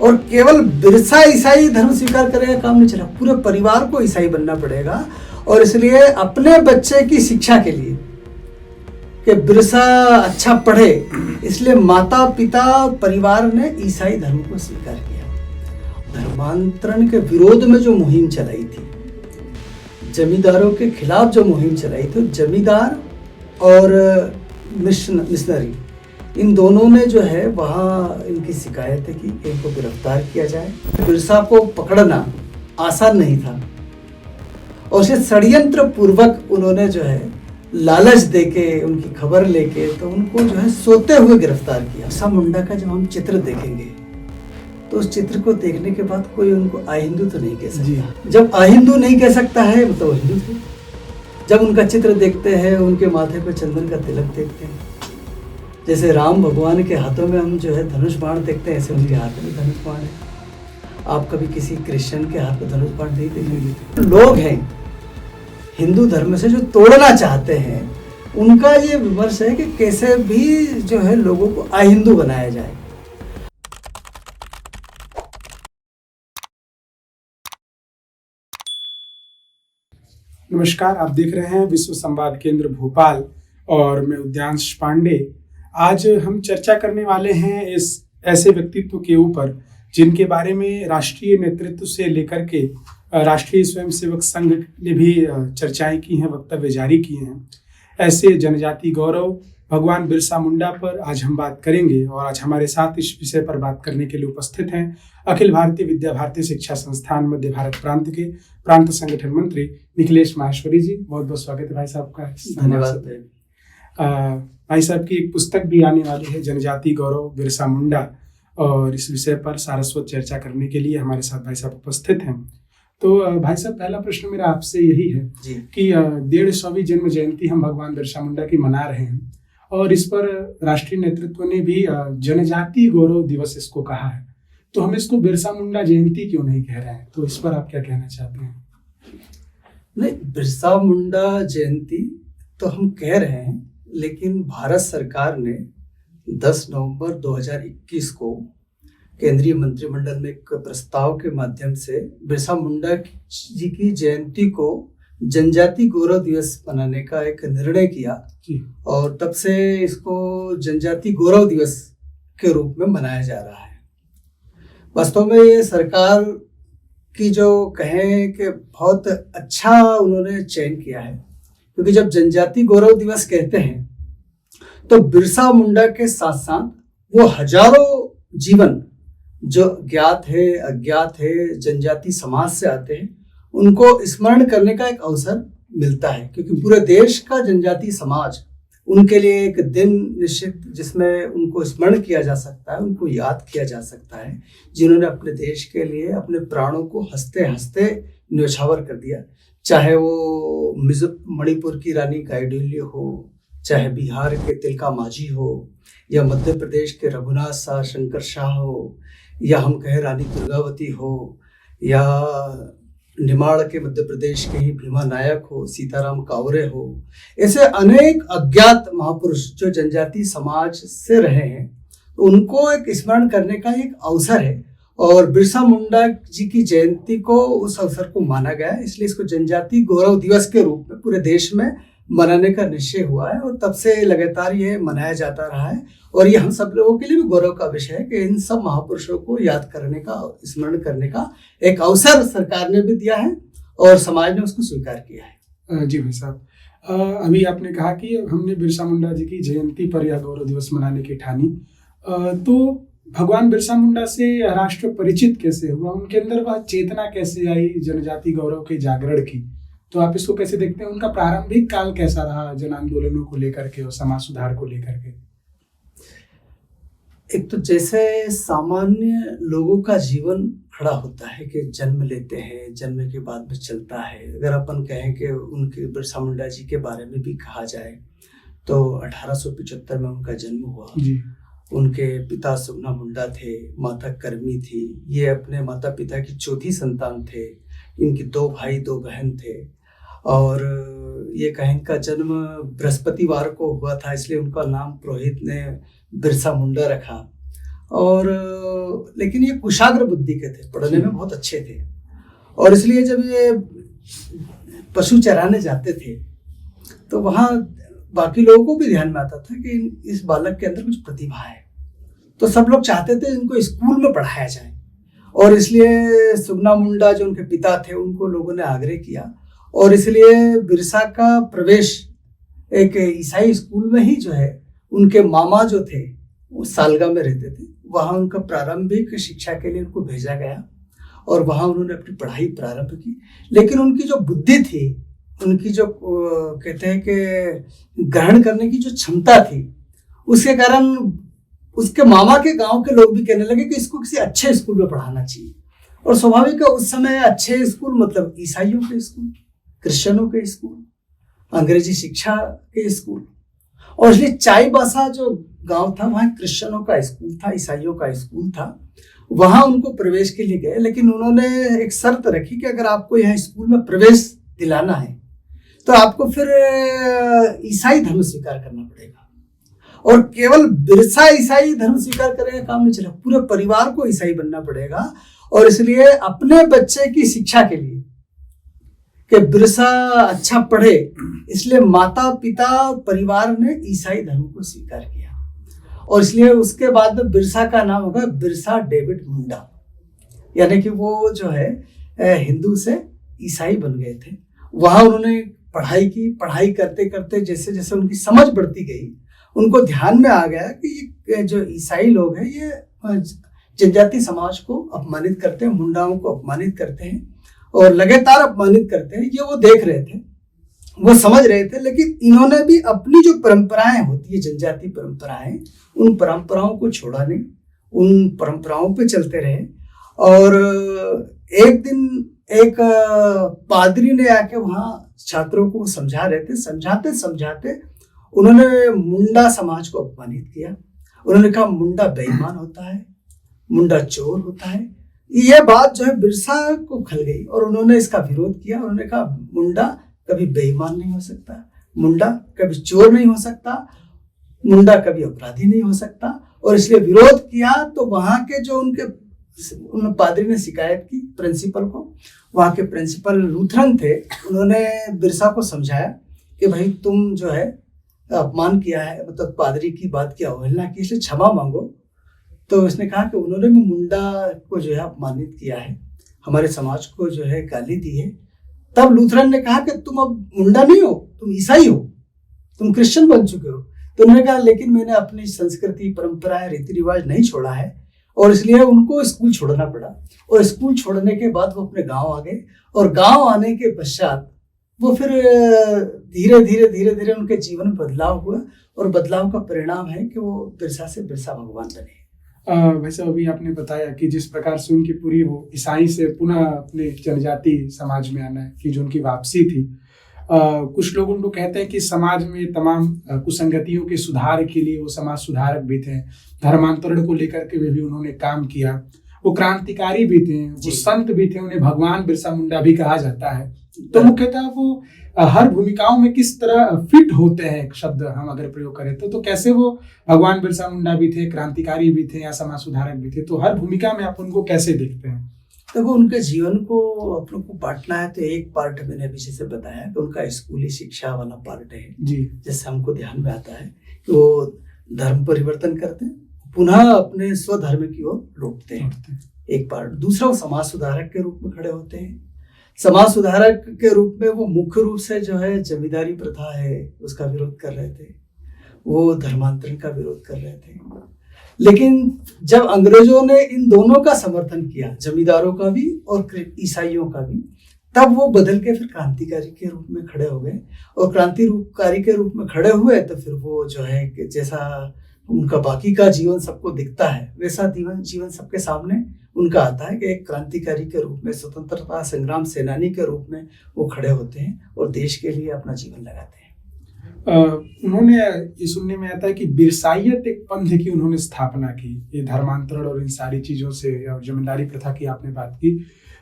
और केवल बिरसा ईसाई धर्म स्वीकार करेगा काम नहीं चला, पूरे परिवार को ईसाई बनना पड़ेगा। और इसलिए अपने बच्चे की शिक्षा के लिए कि बिरसा अच्छा पढ़े, इसलिए माता पिता परिवार ने ईसाई धर्म को स्वीकार किया। धर्मांतरण के विरोध में जो मुहिम चलाई थी, जमींदारों के खिलाफ जो मुहिम चलाई थी, जमींदार और मिशनरी इन दोनों ने जो है वहाँ इनकी शिकायत है कि इनको गिरफ्तार किया जाए। बिरसा को पकड़ना आसान नहीं था और उसे षड्यंत्र पूर्वक उन्होंने जो है लालच देके, उनकी खबर लेके तो उनको जो है सोते हुए गिरफ्तार किया। बिरसा मुंडा का जब हम चित्र देखेंगे तो उस चित्र को देखने के बाद कोई उनको अहिंदू तो नहीं कह सकता। जब अहिंदू नहीं कह सकता है मतलब हिंदू थे। जब उनका चित्र देखते हैं, उनके माथे पर चंदन का तिलक देखते हैं, जैसे राम भगवान के हाथों में हम जो है धनुष बाण देखते हैं, ऐसे उनके हाथ में धनुष बाण है। आप कभी किसी क्रिश्चियन के हाथ में धनुष बाण नहीं देखेंगे। लोग हैं हिंदू धर्म से जो तोड़ना चाहते हैं, उनका ये विमर्श है कि कैसे भी जो है लोगों को अहिंदू बनाया जाए। नमस्कार, आप देख रहे हैं विश्व संवाद केंद्र भोपाल और मैं उद्यांश पांडे। आज हम चर्चा करने वाले हैं इस ऐसे व्यक्तित्व के ऊपर जिनके बारे में राष्ट्रीय नेतृत्व से लेकर के राष्ट्रीय स्वयंसेवक संघ ने भी चर्चाएं की हैं, वक्तव्य जारी किए हैं। ऐसे जनजाति गौरव भगवान बिरसा मुंडा पर आज हम बात करेंगे और आज हमारे साथ इस विषय पर बात करने के लिए उपस्थित हैं अखिल भारतीय विद्या भारती शिक्षा संस्थान मध्य भारत प्रांत के प्रांत संगठन मंत्री निखिलेश माहेश्वरी जी। बहुत बहुत स्वागत है भाई साहब का। धन्यवाद। भाई साहब की एक पुस्तक भी आने वाली है, जनजाति गौरव बिरसा मुंडा, और इस विषय पर सारस्वत चर्चा करने के लिए हमारे साथ भाई साहब उपस्थित हैं। तो भाई साहब, पहला प्रश्न मेरा आपसे यही है कि 150वीं जन्म जयंती हम भगवान बिरसा मुंडा की मना रहे हैं और इस पर राष्ट्रीय नेतृत्व ने भी जनजाति गौरव दिवस इसको कहा है, तो हम इसको बिरसा मुंडा जयंती क्यों नहीं कह रहे हैं? तो इस पर आप क्या कहना चाहते हैं? नहीं, बिरसा मुंडा जयंती तो हम कह रहे हैं, लेकिन भारत सरकार ने 10 नवंबर 2021 को केंद्रीय मंत्रिमंडल में एक प्रस्ताव के माध्यम से बिरसा मुंडा जी की जयंती को जनजाति गौरव दिवस मनाने का एक निर्णय किया और तब से इसको जनजाति गौरव दिवस के रूप में मनाया जा रहा है। वास्तव में ये सरकार की जो कहें कि बहुत अच्छा उन्होंने चयन किया है, क्योंकि जब जनजाति गौरव दिवस कहते हैं तो बिरसा मुंडा के साथ साथ वो हजारों जीवन जो ज्ञात है, अज्ञात है, जनजाति समाज से आते हैं, उनको स्मरण करने का एक अवसर मिलता है, क्योंकि पूरे देश का जनजाति समाज उनके लिए एक दिन निश्चित जिसमें उनको स्मरण किया जा सकता है, उनको याद किया जा सकता है, जिन्होंने अपने देश के लिए अपने प्राणों को हंसते हंसते न्यौछावर कर दिया। चाहे वो मणिपुर की रानी गाइडिन्लियो हो, चाहे बिहार के तिलका माझी हो, या मध्य प्रदेश के रघुनाथ शाह शंकर शाह हो, या हम कहें रानी दुर्गावती हो, या निमाड़ के मध्य प्रदेश के ही भीमा नायक हो, सीताराम कावरे हो, ऐसे अनेक अज्ञात महापुरुष जो जनजाति समाज से रहे हैं, तो उनको एक स्मरण करने का एक अवसर है और बिरसा मुंडा जी की जयंती को उस अवसर को माना गया है। इसलिए इसको जनजाति गौरव दिवस के रूप में पूरे देश में मनाने का निश्चय हुआ है और तब से लगातार ये मनाया जाता रहा है। और ये हम सब लोगों के लिए भी गौरव का विषय है कि इन सब महापुरुषों को याद करने का, स्मरण करने का एक अवसर सरकार ने भी दिया है और समाज ने उसको स्वीकार किया है। जी भाई साहब, अभी आपने कहा कि हमने बिरसा मुंडा जी की जयंती पर यह गौरव दिवस मनाने की ठानी, तो भगवान बिरसा मुंडा से राष्ट्र परिचित कैसे हुआ? उनके अंदर वह चेतना कैसे आई जनजाति गौरव के जागरण की? तो आप इसको कैसे देखते हैं? उनका प्रारंभिक काल कैसा रहा जन आंदोलनों को लेकर के और समाज सुधार को लेकर के? एक तो जैसे सामान्य लोगों का जीवन खड़ा होता है कि जन्म लेते हैं, जन्म के बाद में चलता है। अगर अपन कहें कि उनके बिरसा मुंडा जी के बारे में भी कहा जाए तो 1875 में उनका जन्म हुआ जी। उनके पिता सुगना मुंडा थे, माता करमी थी। ये अपने माता पिता की चौथी संतान थे। इनके 2 भाई 2 बहन थे और ये कहें का जन्म बृहस्पतिवार को हुआ था, इसलिए उनका नाम पुरोहित ने बिरसा मुंडा रखा। और लेकिन ये कुशाग्र बुद्धि के थे, पढ़ने में बहुत अच्छे थे। और इसलिए जब ये पशु चराने जाते थे तो वहाँ बाकी लोगों को भी ध्यान में आता था कि इस बालक के अंदर कुछ प्रतिभा है, तो सब लोग चाहते थे इनको स्कूल में पढ़ाया जाए। और इसलिए सुगना मुंडा जो उनके पिता थे उनको लोगों ने आग्रह किया, और इसलिए बिरसा का प्रवेश एक ईसाई स्कूल में ही जो है, उनके मामा जो थे वो सालगा में रहते थे, वहाँ उनका प्रारंभिक शिक्षा के लिए उनको भेजा गया और वहाँ उन्होंने अपनी पढ़ाई प्रारंभ की। लेकिन उनकी जो बुद्धि थी, उनकी जो कहते हैं कि ग्रहण करने की जो क्षमता थी, उसके कारण उसके मामा के गांव के लोग भी कहने लगे कि इसको किसी अच्छे स्कूल में पढ़ाना चाहिए। और स्वाभाविक है उस समय अच्छे स्कूल मतलब ईसाइयों के स्कूल, क्रिश्चियनों के स्कूल, अंग्रेजी शिक्षा के स्कूल। और इसलिए चाईबासा जो गांव था वहाँ क्रिश्चियनों का स्कूल था, ईसाइयों का स्कूल था, वहाँ उनको प्रवेश के लिए गए। लेकिन उन्होंने एक शर्त रखी कि अगर आपको यहाँ स्कूल में प्रवेश दिलाना है तो आपको फिर ईसाई धर्म स्वीकार करना पड़ेगा। और केवल बिरसा ईसाई धर्म स्वीकार करेगा काम नहीं चलेगा, पूरे परिवार को ईसाई बनना पड़ेगा। और इसलिए अपने बच्चे की शिक्षा के लिए कि बिरसा अच्छा पढ़े, इसलिए माता पिता परिवार ने ईसाई धर्म को स्वीकार किया। और इसलिए उसके बाद में बिरसा का नाम होगा बिरसा डेविड मुंडा, यानी कि वो जो है हिंदू से ईसाई बन गए थे। वहाँ उन्होंने पढ़ाई की, पढ़ाई करते करते जैसे जैसे उनकी समझ बढ़ती गई, उनको ध्यान में आ गया कि ये जो ईसाई लोग हैं ये जनजाति समाज को अपमानित करते हैं, मुंडाओं को अपमानित करते हैं और लगातार अपमानित करते हैं। ये वो देख रहे थे, वो समझ रहे थे। लेकिन इन्होंने भी अपनी जो परंपराएं होती है, जनजाति परंपराएं, उन परंपराओं को छोड़ा नहीं, उन परंपराओं पे चलते रहे। और एक दिन एक पादरी ने आके वहाँ छात्रों को समझा रहे थे, समझाते समझाते उन्होंने मुंडा समाज को अपमानित किया। उन्होंने कहा मुंडा बेईमान होता है, मुंडा चोर होता है। यह बात जो है बिरसा को खल गई और उन्होंने इसका विरोध किया। उन्होंने कहा मुंडा कभी बेईमान नहीं हो सकता, मुंडा कभी चोर नहीं हो सकता, मुंडा कभी अपराधी नहीं हो सकता। और इसलिए विरोध किया। तो वहाँ के जो उन पादरी ने शिकायत की प्रिंसिपल को, वहाँ के प्रिंसिपल लूथरन थे, उन्होंने बिरसा को समझाया कि भाई तुम जो है अपमान किया है, मतलब पादरी की बात की अवहेलना की, इसलिए क्षमा मांगो। तो उसने कहा कि उन्होंने भी मुंडा को जो है अपमानित किया है, हमारे समाज को जो है गाली दी है। तब लूथरन ने कहा कि तुम अब मुंडा नहीं हो, तुम ईसाई हो, तुम क्रिश्चियन बन चुके हो। तो उन्होंने कहा लेकिन मैंने अपनी संस्कृति, परंपराएं, रीति रिवाज नहीं छोड़ा है, और इसलिए उनको स्कूल छोड़ना पड़ा। और स्कूल छोड़ने के बाद वो अपने गांव आ गए, और गांव आने के पश्चात वो फिर धीरे धीरे धीरे धीरे उनके जीवन में बदलाव हुआ, और बदलाव का परिणाम है कि वो बिरसा से बिरसा भगवान बने। वैसे अभी आपने बताया कि जिस प्रकार से उनकी पूरी वो ईसाई से पुनः अपने जनजाति समाज में आना की जो उनकी वापसी थी, कुछ लोग उनको कहते हैं कि समाज में तमाम कुसंगतियों के सुधार के लिए वो समाज सुधारक भी थे, धर्मांतरण को लेकर के वे भी उन्होंने काम किया, वो क्रांतिकारी भी थे, वो संत भी थे, उन्हें भगवान बिरसा मुंडा भी कहा जाता है। तो मुख्यतः वो हर भूमिकाओं में किस तरह फिट होते हैं, एक शब्द हम अगर प्रयोग करें तो कैसे वो भगवान बिरसा मुंडा भी थे, क्रांतिकारी भी थे या समाज सुधारक भी थे, तो हर भूमिका में आप उनको कैसे देखते हैं? देखो उनके जीवन को अपनों को बांटना है तो एक पार्ट मैंने अभी जैसे बताया कि उनका स्कूली शिक्षा वाला पार्ट है जी, जैसे हमको ध्यान में आता है कि वो धर्म परिवर्तन करते हैं, पुनः अपने स्वधर्म की ओर लौटते हैं, एक पार्ट। दूसरा वो समाज सुधारक के रूप में खड़े होते हैं। समाज सुधारक के रूप में वो मुख्य रूप से जो है जमींदारी प्रथा है उसका विरोध कर रहे थे, वो धर्मांतरण का विरोध कर रहे थे। लेकिन जब अंग्रेजों ने इन दोनों का समर्थन किया, जमींदारों का भी और ईसाइयों का भी, तब वो बदल के फिर क्रांतिकारी के रूप में खड़े हो गए। और क्रांतिकारी के रूप में खड़े हुए तो फिर वो जो है कि जैसा उनका बाकी का जीवन सबको दिखता है वैसा जीवन सबके सामने उनका आता है कि एक क्रांतिकारी के रूप में, स्वतंत्रता संग्राम सेनानी के रूप में वो खड़े होते हैं और देश के लिए अपना जीवन लगाते हैं। उन्होंने, ये सुनने में आता है कि बिरसाइयत एक पंथ की उन्होंने स्थापना की, ये धर्मांतरण और इन सारी चीजों से, और जमींदारी प्रथा की आपने बात की,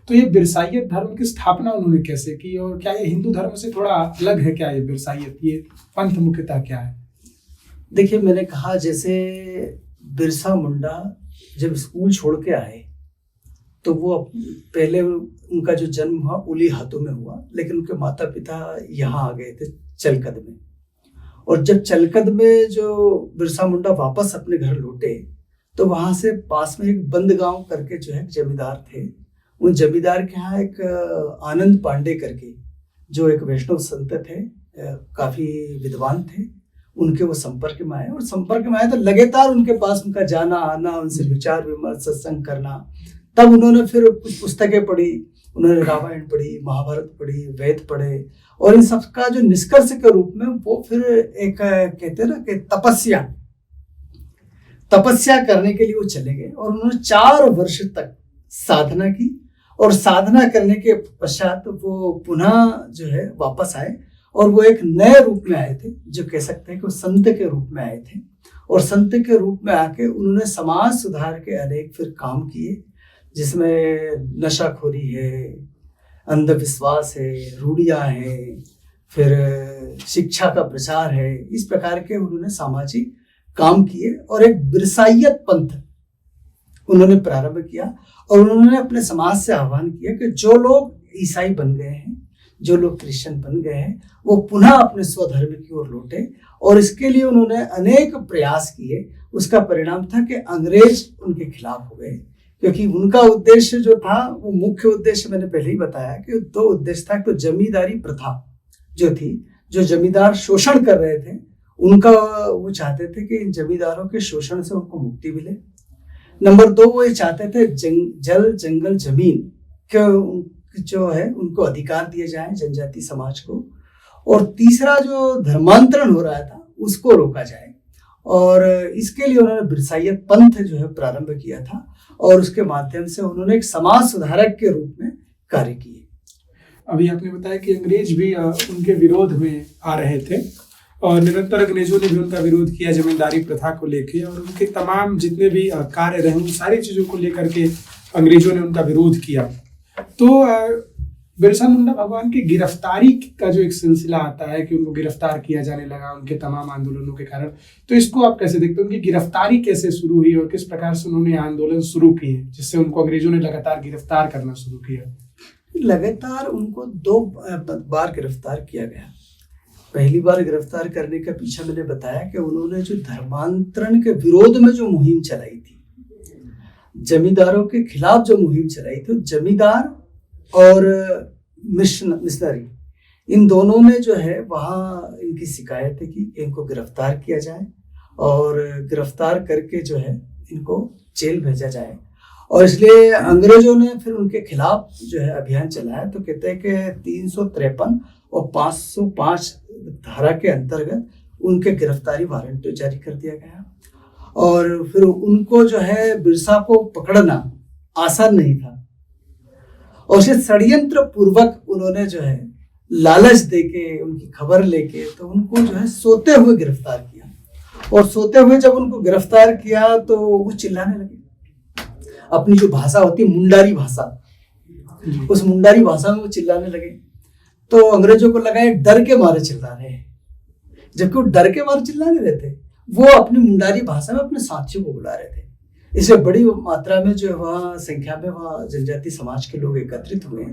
तो ये बिरसाइयत धर्म की स्थापना उन्होंने कैसे की, और क्या ये हिंदू धर्म से थोड़ा अलग है? क्या ये बिरसाइयत, ये पंथ मुख्यतः क्या है? देखिए मैंने कहा जैसे बिरसा मुंडा जब स्कूल छोड़ के आए तो वो पहले उनका जो जन्म हुआ उली हाथों में हुआ, लेकिन उनके माता पिता यहाँ आ गए थे चलकद में। और जब चलकद में जो बिरसा मुंडा वापस अपने घर लौटे तो वहां से पास में एक बंद गांव करके जो है जमींदार थे। उन जमींदार के यहाँ एक आनंद पांडे करके जो एक वैष्णव संत थे, काफी विद्वान थे, उनके वो संपर्क में आए। और संपर्क में आए तो लगातार उनके पास उनका जाना आना, उनसे विचार विमर्श सत्संग करना। तब उन्होंने फिर कुछ पुस्तकें पढ़ी, उन्होंने रामायण पढ़ी, महाभारत पढ़ी, वेद पढ़े, और इन सब का जो निष्कर्ष के रूप में वो फिर एक कहते हैं ना कि तपस्या करने के लिए वो चले गए। और उन्होंने 4 वर्ष तक साधना की, और साधना करने के पश्चात वो पुनः जो है वापस आए, और वो एक नए रूप में आए थे, जो कह सकते हैं कि वो संत के रूप में आए थे। और संत के रूप में आके उन्होंने समाज सुधार के अनेक फिर काम किए, जिसमें नशाखोरी है, अंधविश्वास है, रूढ़ियाँ हैं, फिर शिक्षा का प्रचार है। इस प्रकार के उन्होंने सामाजिक काम किए और एक बिरसाइयत पंथ उन्होंने प्रारंभ किया। और उन्होंने अपने समाज से आह्वान किया कि जो लोग ईसाई बन गए हैं, जो लोग क्रिश्चियन बन गए हैं, वो पुनः अपने स्वधर्म की ओर लौटे। और इसके लिए उन्होंने अनेक प्रयास किए। उसका परिणाम था कि अंग्रेज उनके खिलाफ हो गए, क्योंकि उनका उद्देश्य जो था, वो मुख्य उद्देश्य मैंने पहले ही बताया कि 2 उद्देश्य था। तो जमींदारी प्रथा जो थी, जो जमींदार शोषण कर रहे थे, उनका वो चाहते थे कि इन जमींदारों के शोषण से उनको मुक्ति मिले। नंबर 2, वो ये चाहते थे जल जंगल जमीन के जो है उनको अधिकार दिए जाए जनजाति समाज को। और तीसरा, जो धर्मांतरण हो रहा था उसको रोका जाए। और इसके लिए उन्होंने बिरसाइयत पंथ जो है प्रारंभ किया था, और उसके माध्यम से उन्होंने एक समाज सुधारक के रूप में कार्य किए। अभी आपने बताया कि अंग्रेज भी उनके विरोध में आ रहे थे, और निरंतर अंग्रेजों ने भी उनका विरोध किया जमींदारी प्रथा को लेके, और उनके तमाम जितने भी कार्य रहे उन सारी चीज़ों को लेकर के अंग्रेजों ने उनका विरोध किया। तो बिरसा मुंडा भगवान की गिरफ्तारी का जो एक सिलसिला आता है कि उनको गिरफ्तार किया जाने लगा उनके तमाम आंदोलनों के कारण, तो इसको आप कैसे देखते हैं? उनकी गिरफ्तारी कैसे शुरू हुई और किस प्रकार से उन्होंने आंदोलन शुरू किए जिससे उनको अंग्रेजों ने लगातार गिरफ्तार करना शुरू किया? लगातार उनको 2 बार गिरफ्तार किया गया। पहली बार गिरफ्तार करने का पीछे मैंने बताया कि उन्होंने जो धर्मांतरण के विरोध में जो मुहिम चलाई थी, जमींदारों के खिलाफ जो मुहिम चलाई थी, जमींदार और मिशनरी, इन दोनों ने जो है वहाँ इनकी शिकायत है कि इनको गिरफ्तार किया जाए, और गिरफ्तार करके जो है इनको जेल भेजा जाए। और इसलिए अंग्रेजों ने फिर उनके खिलाफ जो है अभियान चलाया। तो कहते हैं कि 353 और 505 धारा के अंतर्गत उनके गिरफ्तारी वारंट जारी कर दिया गया। और फिर उनको जो है बिरसा को पकड़ना आसान नहीं था, और उसे षड्यंत्र पूर्वक उन्होंने जो है लालच देके, उनकी खबर लेके, तो उनको जो है सोते हुए गिरफ्तार किया। और सोते हुए जब उनको गिरफ्तार किया तो वो चिल्लाने लगे। अपनी जो भाषा होती है मुंडारी भाषा, उस मुंडारी भाषा में वो चिल्लाने लगे। तो अंग्रेजों को लगा ये डर के मारे चिल्ला रहे हैं, जबकि वो डर के मारे चिल्ला नहीं रहे थे, वो अपनी मुंडारी भाषा में अपने साथियों को बुला रहे थे। इससे बड़ी मात्रा में जो है वहाँ संख्या में वहाँ जनजाति समाज के लोग एकत्रित हुए,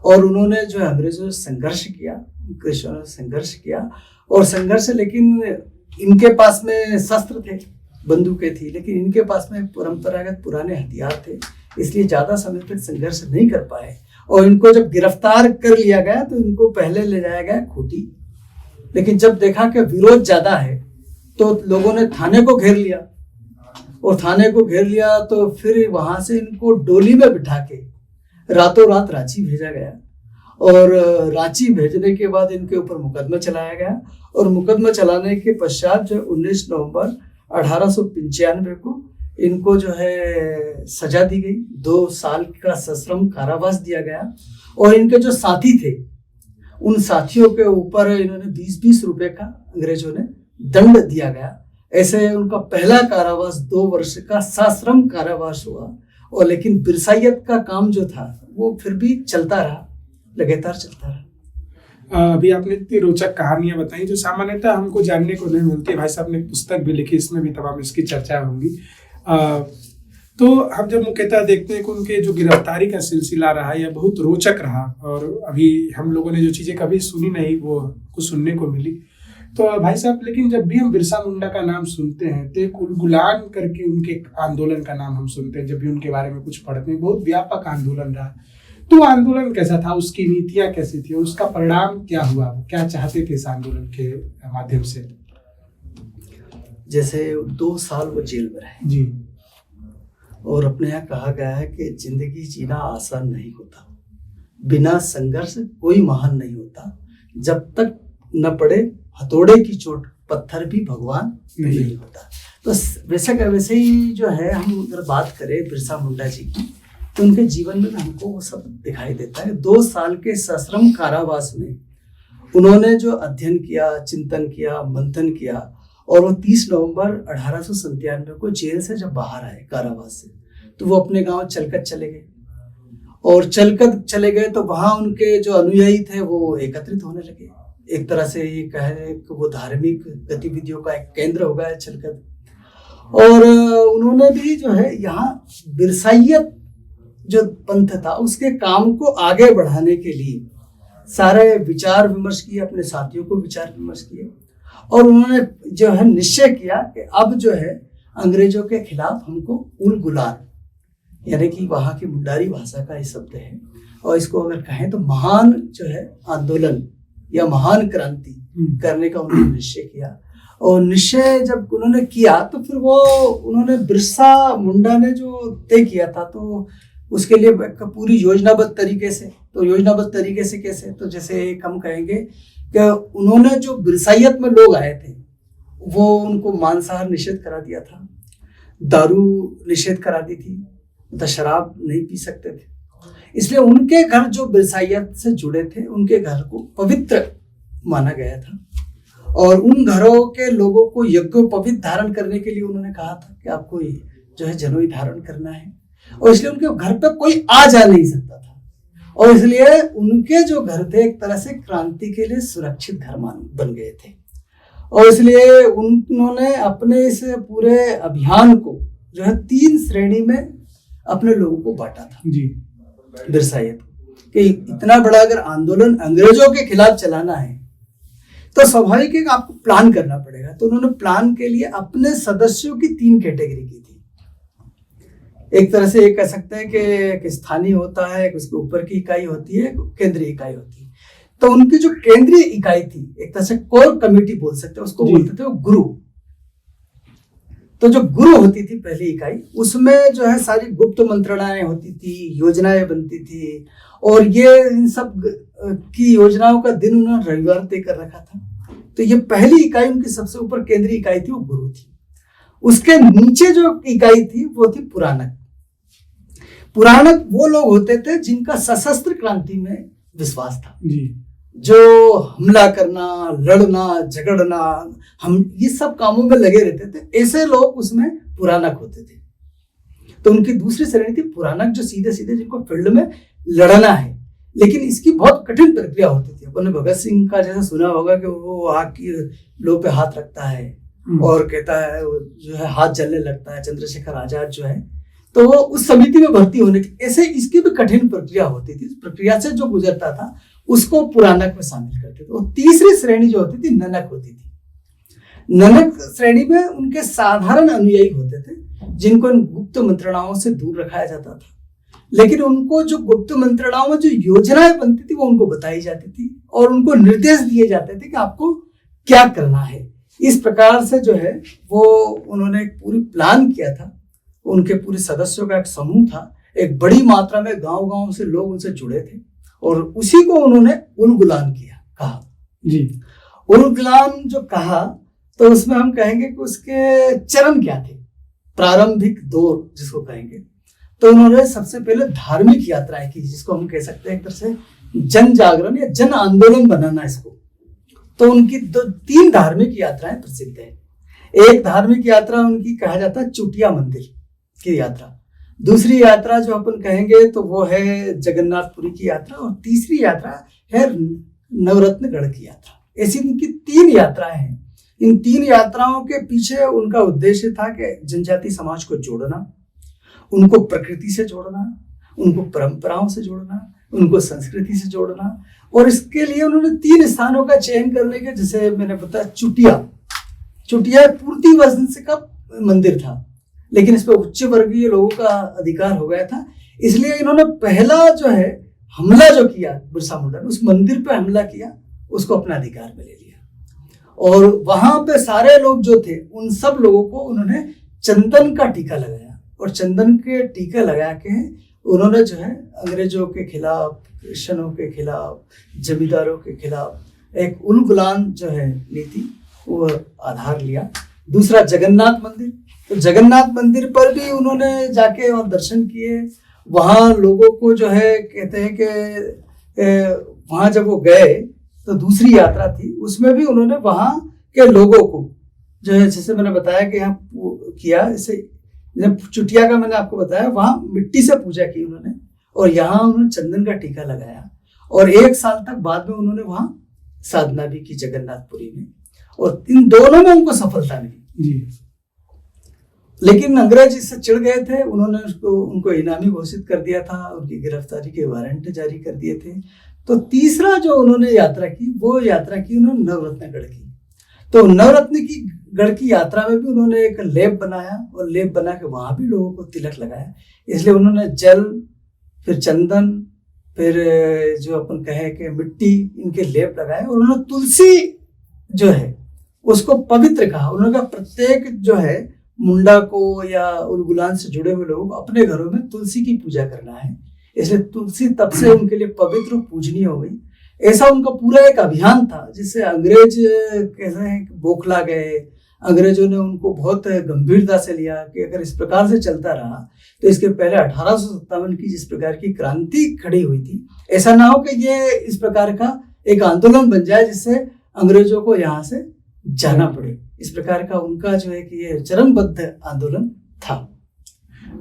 और उन्होंने जो है अंग्रेजों से संघर्ष किया, क्रिश्चियनों से संघर्ष किया। और संघर्ष, लेकिन इनके पास में शस्त्र थे, बंदूकें थी, लेकिन इनके पास में परंपरागत पुराने हथियार थे, इसलिए ज़्यादा समय तक संघर्ष नहीं कर पाए। और इनको जब गिरफ्तार कर लिया गया तो इनको पहले ले जाया गया खूंटी, लेकिन जब देखा कि विरोध ज़्यादा है तो लोगों ने थाने को घेर लिया। और थाने को घेर लिया तो फिर वहाँ से इनको डोली में बिठा के रातों रात रांची भेजा गया। और रांची भेजने के बाद इनके ऊपर मुकदमा चलाया गया, और मुकदमा चलाने के पश्चात जो 19 नवंबर 1895 को इनको जो है सजा दी गई। 2 साल का सश्रम कारावास दिया गया। और इनके जो साथी थे, उन साथियों के ऊपर इन्होंने 20-20 रुपए का अंग्रेजों ने दंड दिया गया। ऐसे उनका पहला कारावास 2 वर्ष का सश्रम कारावास हुआ। और लेकिन बिरसाइयत का काम जो था वो फिर भी चलता रहा, लगातार चलता रहा। अभी आपने इतनी रोचक कहानियां बताई जो सामान्यतः हमको जानने को नहीं मिलती। भाई साहब ने पुस्तक भी लिखी, इसमें भी तमाम इसकी चर्चा होंगी। तो हम जब मुख्यतः देखते हैं कि उनके जो गिरफ्तारी का सिलसिला रहा यह बहुत रोचक रहा, और अभी हम लोगों ने जो चीज़ें कभी सुनी नहीं वो कुछ सुनने को मिली। तो भाई साहब, लेकिन जब भी हम बिरसा मुंडा का नाम सुनते हैं तो एक उलगुलान करके उनके आंदोलन का नाम हम सुनते हैं। जब भी उनके बारे में कुछ पढ़ते हैं, बहुत व्यापक आंदोलन रहा। तो आंदोलन कैसा था, उसकी नीतियाँ कैसी थी और उसका परिणाम क्या हुआ, वो क्या चाहते थे इस आंदोलन के माध्यम से? जैसे 2 साल वो जेल में रहे जी। और अपने यहाँ कहा गया है कि जिंदगी जीना आसान नहीं होता, बिना संघर्ष कोई महान नहीं होता, जब तक न पड़े हथौड़े की चोट पत्थर भी भगवान नहीं होता। तो वैसे ही जो है, हम अगर बात करें बिरसा मुंडा जी की, तो उनके जीवन में हमको वो सब दिखाई देता है। 2 साल के सश्रम कारावास में उन्होंने जो अध्ययन किया, चिंतन किया, मंथन किया, और वो 30 नवंबर 1897 को जेल से जब बाहर आए कारावास से, तो वो अपने गांव चलकत चले गए। और चलकत चले गए तो वहां उनके जो अनुयायी थे वो एकत्रित होने लगे। एक तरह से ये कहे कि वो धार्मिक गतिविधियों का एक केंद्र हो गया चलकत। और उन्होंने भी जो है यहाँ बिरसाइयत जो पंथ था उसके काम को आगे बढ़ाने के लिए सारे विचार विमर्श किए, अपने साथियों को विचार विमर्श किए, और उन्होंने जो है निश्चय किया कि अब जो है अंग्रेजों के खिलाफ हमको उलगुलान, यानी कि वहाँ की मुंडारी भाषा का ये शब्द है, और इसको अगर कहें तो महान जो है आंदोलन या महान क्रांति करने का उन्होंने निश्चय किया। और निश्चय जब उन्होंने किया तो फिर वो उन्होंने बिरसा मुंडा ने जो तय किया था, तो उसके लिए पूरी योजनाबद्ध तरीके से, तो योजनाबद्ध तरीके से कैसे, तो जैसे एक हम कहेंगे कि उन्होंने जो बिरसाइयत में लोग आए थे वो उनको मांसाहार निषेध करा दिया था, दारू निषेध करा दी थी, तो शराब नहीं पी सकते थे। इसलिए उनके घर जो बिरसाइयत से जुड़े थे उनके घर को पवित्र माना गया था, और उन घरों के लोगों को यज्ञोपवीत धारण करने के लिए उन्होंने कहा था कि आपको जो है जनेऊ धारण करना है, और इसलिए उनके घर पे कोई आ जा नहीं सकता था, और इसलिए उनके जो घर थे एक तरह से क्रांति के लिए सुरक्षित घर बन गए थे। और इसलिए उन्होंने अपने इस पूरे अभियान को जो है 3 श्रेणी में अपने लोगों को बांटा था जी, बिरसाइयत, कि इतना बड़ा अगर आंदोलन अंग्रेजों के खिलाफ चलाना है तो स्वाभाविक है कि आपको प्लान करना पड़ेगा। तो उन्होंने प्लान के लिए अपने सदस्यों की 3 कैटेगरी की थी। एक तरह से ये कह सकते हैं कि स्थानीय होता है, उसके ऊपर की इकाई होती है, केंद्रीय इकाई होती है। तो उनकी जो केंद्रीय इकाई थी, एक तरह से कोर कमेटी बोल सकते हैं उसको, बोलते थे वो गुरु। तो जो गुरु होती थी पहली इकाई, उसमें जो है सारी गुप्त मंत्रणाएं होती थी, योजनाएं बनती थी, और ये इन सब की योजनाओं का दिन उन्होंने रविवार तय कर रखा था। तो ये पहली इकाई उनकी सबसे ऊपर केंद्रीय इकाई थी, वो गुरु थी। उसके नीचे जो इकाई थी वो थी पुराणक। पुराणक वो लोग होते थे जिनका सशस्त्र क्रांति में विश्वास था जी, जो हमला करना, लड़ना, झगड़ना, हम ये सब कामों में लगे रहते थे। ऐसे लोग उसमें पुराणक होते थे। तो उनकी दूसरी श्रेणी थी पुराणक, जो सीधे सीधे जिनको फील्ड में लड़ना है, लेकिन इसकी बहुत कठिन प्रक्रिया होती थी। अपन ने भगत सिंह का जैसा सुना होगा कि वो आग की लो पे हाथ रखता है और कहता है जो है हाथ जलने लगता है। चंद्रशेखर आजाद जो है, तो वो उस समिति में भर्ती होने की, ऐसे इसकी भी कठिन प्रक्रिया होती थी। प्रक्रिया से जो गुजरता था उसको पुराणक में शामिल करते थे। और तीसरी श्रेणी जो होती थी ननक होती थी। ननक श्रेणी में उनके साधारण अनुयायी होते थे जिनको इन गुप्त मंत्रणाओं से दूर रखाया जाता था, लेकिन उनको जो गुप्त मंत्रणाओं में जो योजनाएं बनती थी वो उनको बताई जाती थी और उनको निर्देश दिए जाते थे कि आपको क्या करना है। इस प्रकार से जो है वो उन्होंने एक पूरी प्लान किया था। उनके पूरे सदस्यों का एक समूह था, एक बड़ी मात्रा में गांव-गांव से लोग उनसे जुड़े थे, और उसी को उन्होंने उलगुलान कहा जी। उलगुलान जो कहा तो उसमें हम कहेंगे कि उसके चरण क्या थे, प्रारंभिक दौर जिसको कहेंगे। तो उन्होंने सबसे पहले धार्मिक यात्राएं की, जिसको हम कह सकते हैं एक तरह से जन जागरण या जन आंदोलन बनाना इसको। तो उनकी 3 धार्मिक यात्राएं प्रसिद्ध है। एक धार्मिक यात्रा उनकी कहा जाता है चुटिया मंदिर की यात्रा, दूसरी यात्रा जो अपन कहेंगे तो वो है जगन्नाथपुरी की यात्रा, और तीसरी यात्रा है नवरत्नगढ़ की यात्रा। ऐसी इनकी 3 यात्राएं हैं। इन 3 यात्राओं के पीछे उनका उद्देश्य था कि जनजाति समाज को जोड़ना, उनको प्रकृति से जोड़ना, उनको परंपराओं से जोड़ना, उनको संस्कृति से जोड़ना। और इसके लिए उन्होंने 3 स्थानों का चयन करने के, जैसे मैंने बताया चुटिया पूर्ति वंश का मंदिर था, लेकिन इस पर उच्च वर्गीय लोगों का अधिकार हो गया था, इसलिए इन्होंने पहला जो है हमला जो किया बिरसा मुंडा ने, उस मंदिर पे हमला किया, उसको अपना अधिकार में ले लिया। और वहां पे सारे लोग जो थे उन सब लोगों को उन्होंने चंदन का टीका लगाया, और चंदन के टीका लगा के उन्होंने जो है अंग्रेजों के खिलाफ, क्रिश्चियनों के खिलाफ, जमींदारों के खिलाफ एक उल गुलान जो है नीति वो आधार लिया। दूसरा जगन्नाथ मंदिर, तो जगन्नाथ मंदिर पर भी उन्होंने जाके और दर्शन किए। वहाँ लोगों को जो है कहते हैं कि वहाँ जब वो गए तो दूसरी यात्रा थी, उसमें भी उन्होंने वहाँ के लोगों को जो है, जैसे मैंने बताया कि यहाँ किया, इसे चुटिया का मैंने आपको बताया, वहाँ मिट्टी से पूजा की उन्होंने, और यहाँ उन्होंने चंदन का टीका लगाया, और 1 साल तक बाद में उन्होंने वहाँ साधना भी की जगन्नाथपुरी में, और इन दोनों में उनको सफलता मिली जी। लेकिन अंग्रेज इससे चिढ़ गए थे, उन्होंने उनको इनामी घोषित कर दिया था, उनकी गिरफ्तारी के वारंट जारी कर दिए थे। तो तीसरा जो उन्होंने यात्रा की, वो यात्रा की उन्होंने नवरत्नगढ़ की। तो नवरत्न की गढ़ की यात्रा में भी उन्होंने एक लेप बनाया, और लेप बना के वहां भी लोगों को तिलक लगाया। इसलिए उन्होंने जल, फिर चंदन, फिर जो अपन कहे कि मिट्टी, इनके लेप लगाए, और उन्होंने तुलसी जो है उसको पवित्र कहा। उन्होंने कहा प्रत्येक जो है मुंडा को या उलगुलान से जुड़े हुए लोगों को अपने घरों में तुलसी की पूजा करना है, इसलिए तुलसी तब से उनके लिए पवित्र पूजनीय हो गई। ऐसा उनका पूरा एक अभियान था, जिससे अंग्रेज कैसे हैं बौखला गए। अंग्रेजों ने उनको बहुत गंभीरता से लिया कि अगर इस प्रकार से चलता रहा तो इसके पहले 1857 की जिस प्रकार की क्रांति खड़ी हुई थी, ऐसा ना हो कि ये इस प्रकार का एक आंदोलन बन जाए जिससे अंग्रेजों को यहाँ से जाना पड़े। इस प्रकार का उनका जो है कि ये चरणबद्ध आंदोलन था।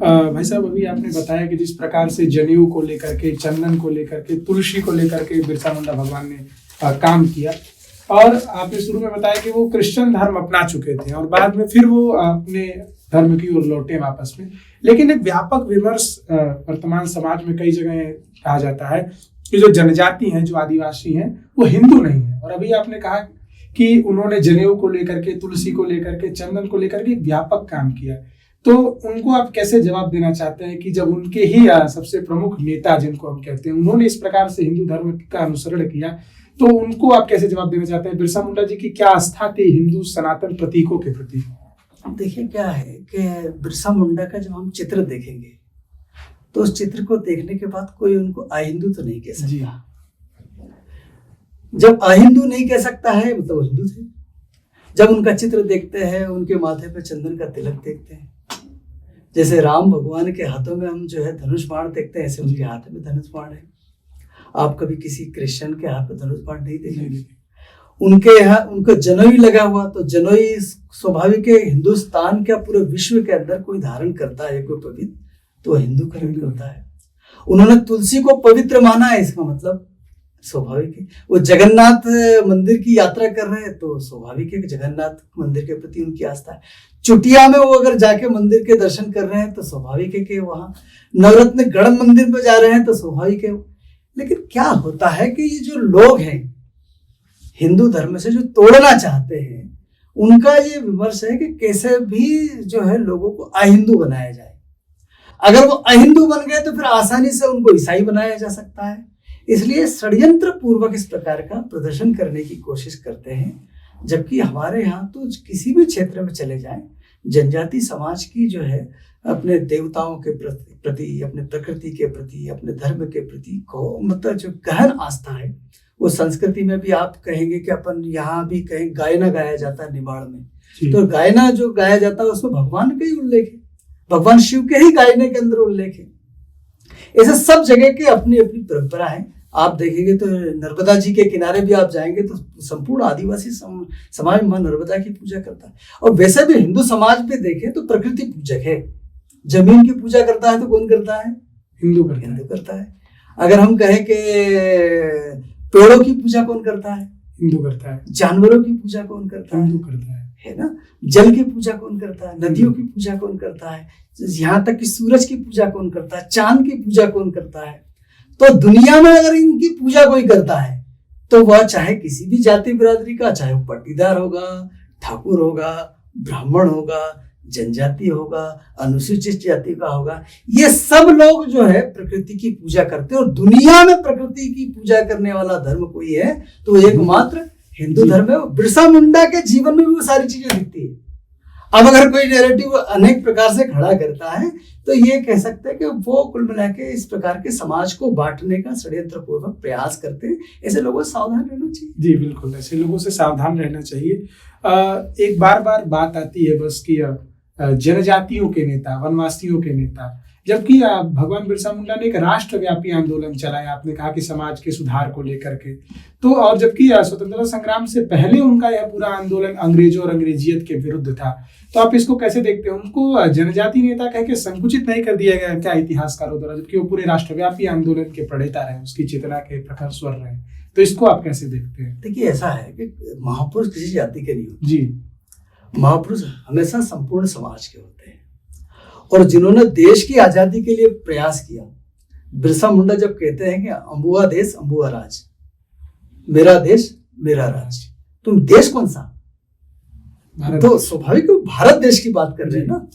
भाई साहब, अभी आपने बताया कि जिस प्रकार से जनेऊ को लेकर के, चंदन को लेकर के, तुलसी को लेकर के बिरसा मुंडा भगवान ने काम किया, और आपने शुरू में बताया कि वो क्रिश्चियन धर्म अपना चुके थे और बाद में फिर वो अपने धर्म की ओर लौटे वापस में। लेकिन एक व्यापक विमर्श वर्तमान समाज में कई जगह कहा जाता है कि जो जनजाति हैं, जो आदिवासी हैं, वो हिंदू नहीं है। और अभी आपने कहा कि उन्होंने जनेऊ को लेकर के, तुलसी को लेकर के, चंदन को लेकर के एक व्यापक काम किया, तो उनको आप कैसे जवाब देना चाहते हैं कि जब उनके ही सबसे प्रमुख नेता, जिनको हम कहते हैं, उन्होंने इस प्रकार से हिंदू धर्म का अनुसरण किया, तो उनको आप कैसे जवाब देना चाहते हैं? बिरसा मुंडा जी की क्या आस्था थी हिंदू सनातन प्रतीकों के प्रति? देखिए क्या है कि बिरसा मुंडा का जब हम चित्र देखेंगे तो उस चित्र को देखने के बाद कोई उनको अहिंदू तो नहीं कह सकता। जब अहिंदू नहीं कह सकता है मतलब वो हिंदू थे। जब उनका चित्र देखते हैं, उनके माथे पे चंदन का तिलक देखते हैं, जैसे राम भगवान के हाथों में हम जो है धनुष बाण देखते हैं, ऐसे उनके हाथ में धनुष बाण है। आप कभी किसी क्रिश्चियन के हाथ में धनुष बाण नहीं देखेंगे। उनके यहाँ उनको जनोई लगा हुआ, तो जनोई स्वाभाविक है, हिंदुस्तान क्या पूरे विश्व के अंदर कोई धारण करता है कोई पवित्र, तो हिंदू करता है। उन्होंने तुलसी को पवित्र माना है, इसका मतलब स्वाभाविक है। वो जगन्नाथ मंदिर की यात्रा कर रहे हैं तो स्वाभाविक है कि जगन्नाथ मंदिर के प्रति उनकी आस्था है। चुटिया में वो अगर जाके मंदिर के दर्शन कर रहे हैं तो स्वाभाविक है कि वहाँ नवरत्नगढ़ मंदिर में जा रहे हैं तो स्वाभाविक है। लेकिन क्या होता है कि ये जो लोग हैं हिंदू धर्म से जो तोड़ना चाहते हैं, उनका ये विमर्श है कि कैसे भी जो है लोगों को अहिंदू बनाया जाए। अगर वो अहिंदू बन गए तो फिर आसानी से उनको ईसाई बनाया जा सकता है। इसलिए षड्यंत्र पूर्वक इस प्रकार का प्रदर्शन करने की कोशिश करते हैं, जबकि हमारे यहाँ तो किसी भी क्षेत्र में चले जाएं, जनजाति समाज की जो है अपने देवताओं के प्रति, अपने प्रकृति के प्रति, अपने धर्म के प्रति को मतलब जो गहन आस्था है, वो संस्कृति में भी आप कहेंगे कि अपन यहाँ भी कहें गायना गाया जाता है निमाड़ में, तो गायना जो गाया जाता है उसमें भगवान का ही उल्लेख है, भगवान शिव के ही गायने के अंदर उल्लेख है। ऐसे सब जगह की अपनी अपनी परंपरा है। आप देखेंगे तो नर्मदा जी के किनारे भी आप जाएंगे तो संपूर्ण आदिवासी समाज मां नर्मदा की पूजा करता है। और वैसे भी हिंदू समाज में देखें तो प्रकृति पूजक है। जमीन की पूजा करता है तो कौन करता है? हिंदू करता है। अगर हम कहें कि पेड़ों की पूजा कौन करता है? हिंदू करता है। जानवरों की पूजा कौन करता है? हिंदू करता है ना। जल की पूजा कौन करता है? नदियों की पूजा कौन करता है? यहाँ तक कि सूरज की पूजा कौन करता है, चांद की पूजा कौन करता है। तो दुनिया में अगर इनकी पूजा कोई करता है तो वह चाहे किसी भी जाति बिरादरी का, चाहे वो पट्टीदार होगा, ठाकुर होगा, ब्राह्मण होगा, जनजाति होगा, अनुसूचित जाति का होगा, ये सब लोग जो है प्रकृति की पूजा करते हैं। और दुनिया में प्रकृति की पूजा करने वाला धर्म कोई है तो एकमात्र हिंदू धर्म है। बिरसा मुंडा के जीवन में भी वो सारी चीजें दिखती है। अब अगर कोई नैरेटिव अनेक प्रकार से खड़ा करता है तो ये कह सकते हैं कि वो कुल मिला के इस प्रकार के समाज को बांटने का षड्यंत्र पूर्वक प्रयास करते हैं। ऐसे लोगों से सावधान रहना चाहिए। जी बिल्कुल, ऐसे लोगों से सावधान रहना चाहिए। एक बार बात आती है बस कि जनजातियों के नेता, वनवासियों के नेता, जबकि भगवान बिरसा मुंडा ने एक राष्ट्रव्यापी आंदोलन चलाया, आपने कहा कि समाज के सुधार को लेकर के। तो और जबकि स्वतंत्रता संग्राम से पहले उनका यह पूरा आंदोलन अंग्रेजों और अंग्रेजियत के विरुद्ध था, तो आप इसको कैसे देखते हैं? उनको जनजाति नेता कह के संकुचित नहीं कर दिया गया क्या इतिहासकारों द्वारा, जबकि वो पूरे राष्ट्रव्यापी आंदोलन के प्रणेता रहे, उसकी चेतना के प्रखर स्वर रहे? तो इसको आप कैसे देखते हैं? देखिए, ऐसा है कि महापुरुष किसी जाति के नहीं होते जी। महापुरुष हमेशा संपूर्ण समाज के होते हैं और जिन्होंने देश की आजादी के लिए प्रयास किया। बिरसा मुंडा जब कहते हैं कि अम्बुआ देश अम्बुआ राज, मेरा देश मेरा राज, तुम देश कौन सा? तो स्वाभाविक भारत देश की बात कर रहे हैं ना।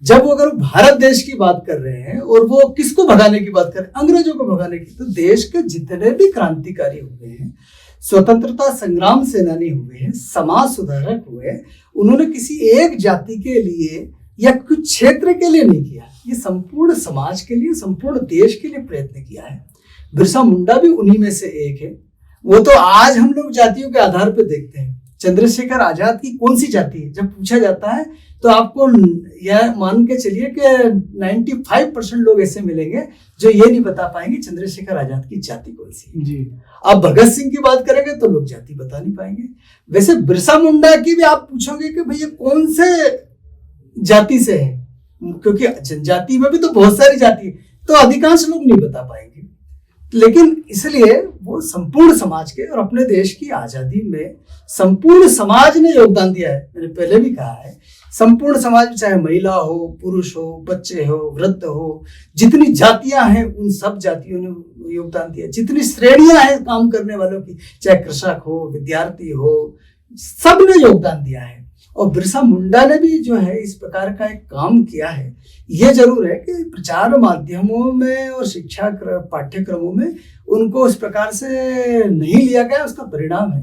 जब वो अगर भारत देश की बात कर रहे हैं और वो किसको भगाने की बात कर रहे हैं? अंग्रेजों को भगाने की। तो देश के जितने भी क्रांतिकारी हुए हैं, स्वतंत्रता संग्राम सेनानी हुए हैं, समाज सुधारक हुए, उन्होंने किसी एक जाति के लिए या कुछ क्षेत्र के लिए नहीं किया, ये संपूर्ण समाज के लिए, संपूर्ण देश के लिए प्रयत्न किया है। बिरसा मुंडा भी उन्हीं में से एक है। वो तो आज हम लोग जातियों के आधार पर देखते हैं। चंद्रशेखर आजाद की कौन सी जाति है जब पूछा जाता है तो आपको यह मान के चलिए कि 95% लोग ऐसे मिलेंगे जो ये नहीं बता पाएंगे चंद्रशेखर आजाद की जाति कौन सी है। जी। आप भगत सिंह की बात करेंगे तो लोग जाति बता नहीं पाएंगे। वैसे बिरसा मुंडा की भी आप पूछोगे कि भैया कौन से जाति से है, क्योंकि जनजाति में भी तो बहुत सारी जाति है, तो अधिकांश लोग नहीं बता पाएंगे। लेकिन इसलिए वो संपूर्ण समाज के और अपने देश की आजादी में संपूर्ण समाज ने योगदान दिया है। मैंने पहले भी कहा है, संपूर्ण समाज में चाहे महिला हो, पुरुष हो, बच्चे हो, वृद्ध हो, जितनी जातियां हैं उन सब जातियों ने योगदान दिया। जितनी श्रेणियां हैं काम करने वालों की, चाहे कृषक हो, विद्यार्थी हो, सब ने योगदान दिया है। और बिरसा मुंडा ने भी जो है इस प्रकार का एक काम किया है। ये जरूर है कि प्रचार माध्यमों में और शिक्षा पाठ्यक्रमों में उनको इस प्रकार से नहीं लिया गया। उसका परिणाम है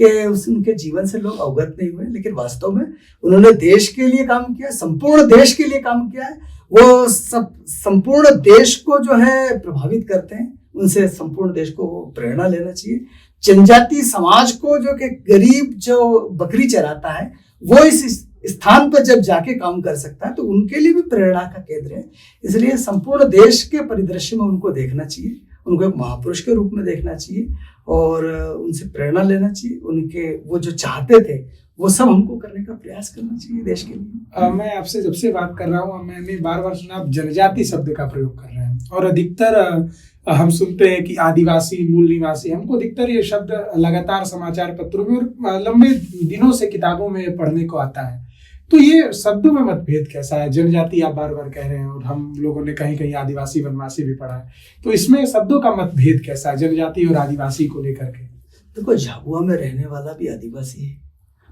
कि उनके जीवन से लोग अवगत नहीं हुए, लेकिन वास्तव में उन्होंने देश के लिए काम किया, संपूर्ण देश के लिए काम किया है। वो सब संपूर्ण देश को जो है प्रभावित करते हैं, उनसे संपूर्ण देश को प्रेरणा लेना चाहिए। जनजाति समाज को जो कि गरीब जो बकरी चराता है वो इस स्थान पर जब जाके काम कर सकता है तो उनके लिए भी प्रेरणा का केंद्र है। इसलिए संपूर्ण देश के परिदृश्य में उनको देखना चाहिए, उनको एक महापुरुष के रूप में देखना चाहिए और उनसे प्रेरणा लेना चाहिए। उनके वो जो चाहते थे वो सब हमको करने का प्रयास करना चाहिए देश के लिए। मैं आपसे जब से बात कर रहा हूँ मैंने बार सुना आप जनजाति शब्द का प्रयोग कर रहे हैं और अधिकतर हम सुनते हैं कि आदिवासी, मूल निवासी। हमको अधिकतर ये शब्द लगातार समाचार पत्रों में और लंबे दिनों से किताबों में पढ़ने को आता है। तो ये शब्दों में मतभेद कैसा है? जनजाति आप बार कह रहे हैं और हम लोगों ने कहीं कहीं आदिवासी वनवासी भी पढ़ा है, तो इसमें शब्दों का मतभेद कैसा है जनजाति और आदिवासी को लेकर के? देखो, झाबुआ में रहने वाला भी आदिवासी है,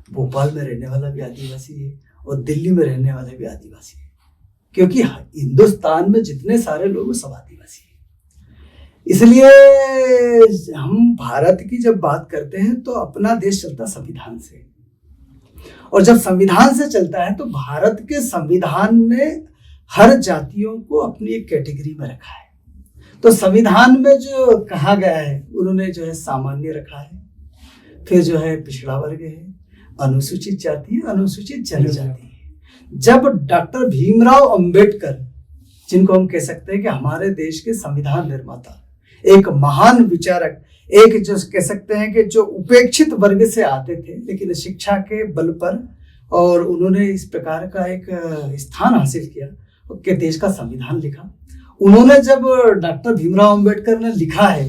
भोपाल में रहने वाला भी आदिवासी है और दिल्ली में रहने वाले भी आदिवासी है, क्योंकि हिंदुस्तान में जितने सारे लोग सब आदिवासी है। इसलिए हम भारत की जब बात करते हैं तो अपना देश चलता संविधान से, और जब संविधान से चलता है तो भारत के संविधान ने हर जातियों को अपनी एक कैटेगरी में रखा है। तो संविधान में जो कहा गया है उन्होंने जो है सामान्य रखा है, फिर जो है पिछड़ा वर्ग है, अनुसूचित जाति है, अनुसूचित जनजाति है। जब डॉक्टर भीमराव अंबेडकर, जिनको हम कह सकते हैं कि हमारे देश के संविधान निर्माता, एक महान विचारक, एक जो कह सकते हैं कि जो उपेक्षित वर्ग से आते थे लेकिन शिक्षा के बल पर और उन्होंने इस प्रकार का एक स्थान हासिल किया कि देश का संविधान लिखा। उन्होंने जब डॉक्टर भीमराव अंबेडकर ने लिखा है